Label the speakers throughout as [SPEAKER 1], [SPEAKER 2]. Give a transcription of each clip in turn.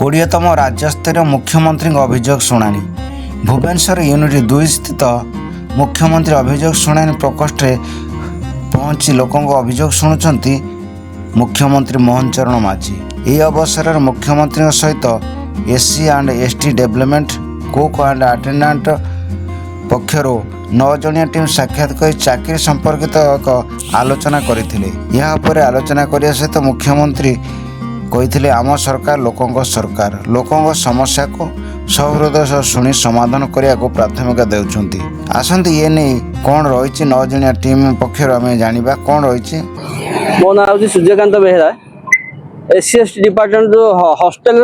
[SPEAKER 1] 20तम राज्यस्तरीय मुख्यमंत्री अभियोग शुणाणी भुवनेश्वर यूनिट 2 स्थित मुख्यमंत्री अभियोग शुणाणी प्रकोष्ठ में पहुंची लोकों अभियोग शुणुंट मुख्यमंत्री मोहन चरण माझी। यह अवसर में मुख्यमंत्री सहित SC and ST development cook and attendant पक्षर 9 जणिया टीम साक्षात कर चाकरी संपर्कित एक आलोचना करते। आलोचना करने सहित मुख्यमंत्री कही आम सरकार लोकों समस्या को सहृदय सह शुणी समाधान करने को प्राथमिकता देउछंती। आसंती ये नहीं कौन रही 9 जणिया टीम पक्षर आम जाना कौन रही।
[SPEAKER 2] मो ना हूँ सूर्यकांत बेहरा एससी डिपार्टमेंट जो हॉस्टेल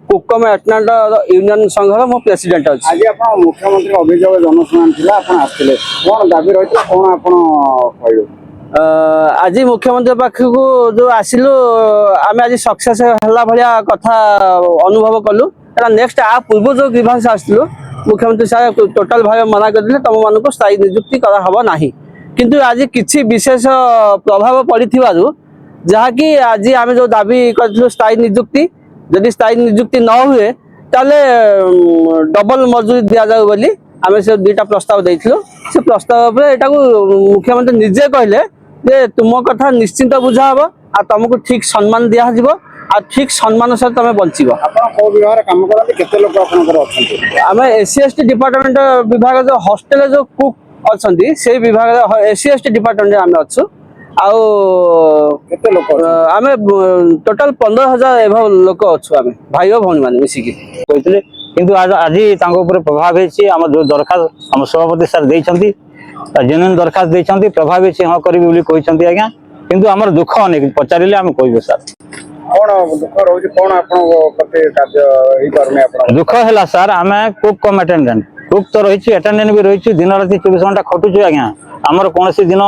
[SPEAKER 2] कुकम एटेंडेंट यूनियन संघर मो प्रेसिडेंट अच्छी।
[SPEAKER 3] आज आप मुख्यमंत्री अभियोग जनशुणाणी आसते कौन दाबी रही कौन आप
[SPEAKER 2] आज मुख्यमंत्री पाखक जो आसिलु आम आज सक्सेस है भाया कथा अनुभव कलु। नेक्स्ट आ पूर्व जो ग्रीभांस आसलु मुख्यमंत्री साहब टोटाल भाव मना करते तुम मान को स्थायी नियुक्ति कराहब नहीं, किंतु आज किसी विशेष प्रभाव पड़ी जहाँकि आज आम जो दाबी कर स्थायी नियुक्ति जदि स्थायी नियुक्ति न हुए ताले डबल मजूरी दि जाऊ बोली आम से 2टा प्रस्ताव देइथिलु। से प्रस्ताव एटा को मुख्यमंत्री निजे कहले जे तुम कथा निश्चिंत बुझा हम आ तुमको ठीक सम्मान दिया जीवो आ ठीक सम्मान सहित तुम बंचीबो।
[SPEAKER 3] काम करते लोग
[SPEAKER 2] आम एससी एसटी डिपार्टमेंट विभाग जो हॉस्टेल जो कुक अच्छा से विभाग एससी एसटी डिपार्टमेंट आम अच्छु आम टोटाल 15,000 एभव लोक अच्छु आम भाई और भौणी मैंने मिसिकी
[SPEAKER 4] कहते किंतु आज प्रभाव है आम जो दरखास्त आम सभापति सार देती जेन्युइन दरखास्त देती प्रभाव है हाँ करी कहते आज्ञा किंतु आम दुख अनेक पचारे आम कहबू सार
[SPEAKER 3] कौन दुख रोज कौन
[SPEAKER 4] दुख है सार आम कुक कम अटेंडेंट कुक तो रही अटेंडेंट भी रही दिन राति 24 घंटा खटुचु आज्ञा आमर कौन दिन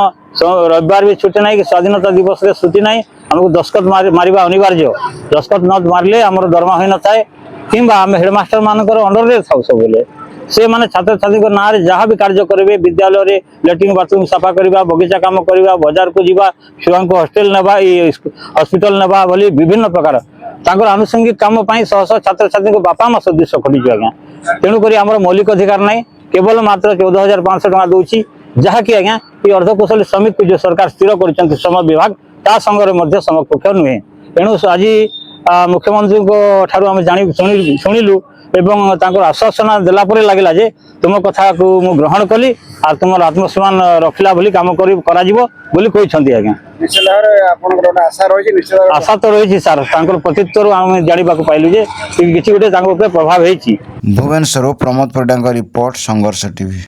[SPEAKER 4] रविवार भी छुट्टी ना स्वाधीनता दिवस रे छुट्टी ना आमको दस्खत मारिबा अनिवार्य दस्खत न मारे आमर दरमा हो न थाए कि आम हेडमास्टर मानकर अंडर था सब से माने छात्र छात्री ना जहाँ भी कार्य करेंगे विद्यालय रे लैट्रिन बाथरूम सफा करवा बगीचा काम करवा बाजार को जीवा छुआ को हॉस्टेल नेबा हॉस्पिटल नेबा भली विभिन्न प्रकार आनुषंगिक काम शह शह छात्र छात्री को बापा मा सदृश खटुचु आज्ञा तेणुक आम मौलिक अधिकार ना केवल मात्र 14,500 टका दूची जहाँकि आज्ञा ये अर्धकुशल श्रमिक को जो सरकार स्थिर कर श्रम विभाग ता संगे समकक्ष नुहे। तेणु आज मुख्यमंत्री को ठारू आम शुणिलु एवं आश्वासना देला परे लागला जे तुम कथा को मु ग्रहण कली आ तुम आत्मसम्मान रखला बोली काम करा जिवो बोली कहछंती आज्ञा। आशा तो रही सार प्रतित्व आम जाना पाइलु जे किछि गोटे प्रभाव होइछि।
[SPEAKER 1] भुवनेश्वर प्रमोद परिडा रिपोर्ट संघर्ष टीवी।